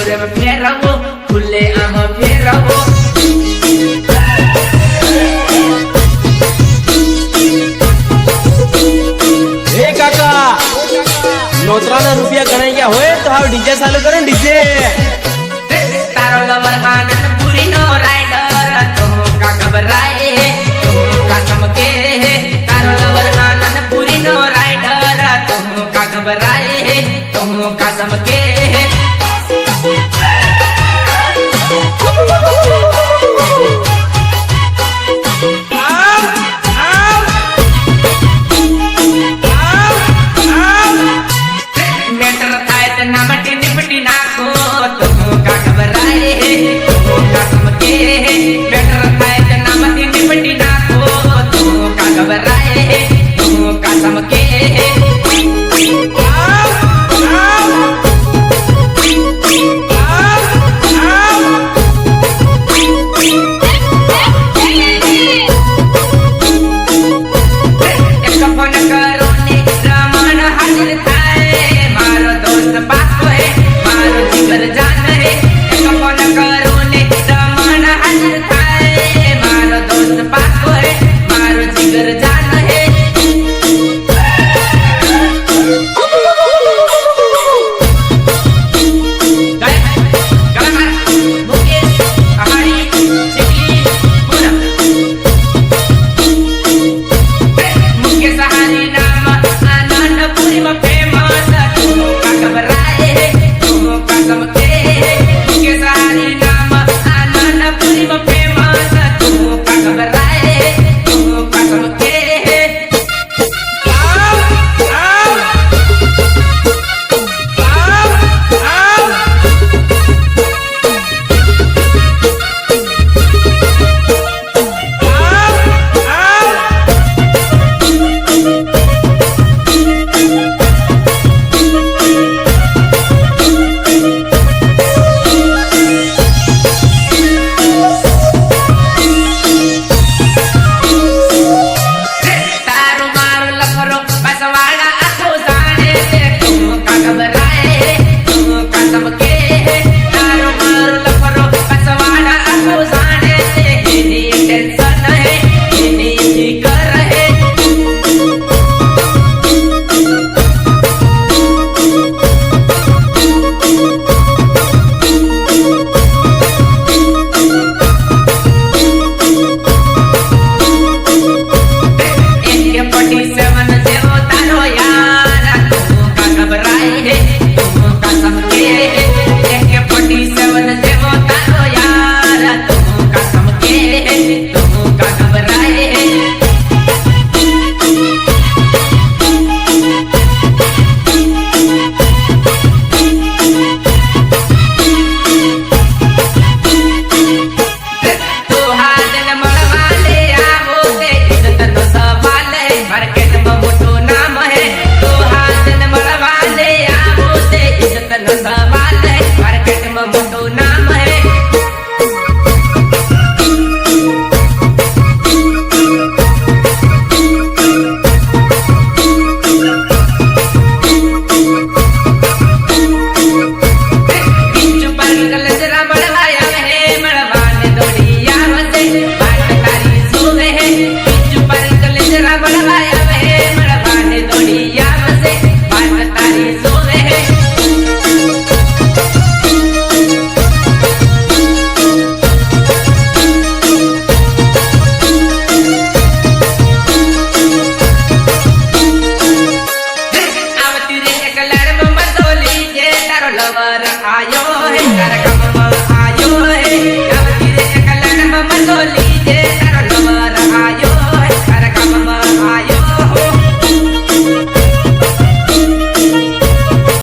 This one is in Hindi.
गोरे में फेरवो खुले आम फेरवो ए काका नोतराना रुपया गणाई गया होए तो हाउ डीजे चालू करो डीजे तारो लवर आनंद पूरी नो राइडर तो का घबराए तो का चमके तारो लवर आनंद पूरी नो राइडर तो का घबराए तो का चमके मेटर थाय त नामटी निपटी नाखो तो का घबराए तो का चमके मेटर थाय त नामटी निपटी नाखो तो का घबराए तो का चमके लवर आयो है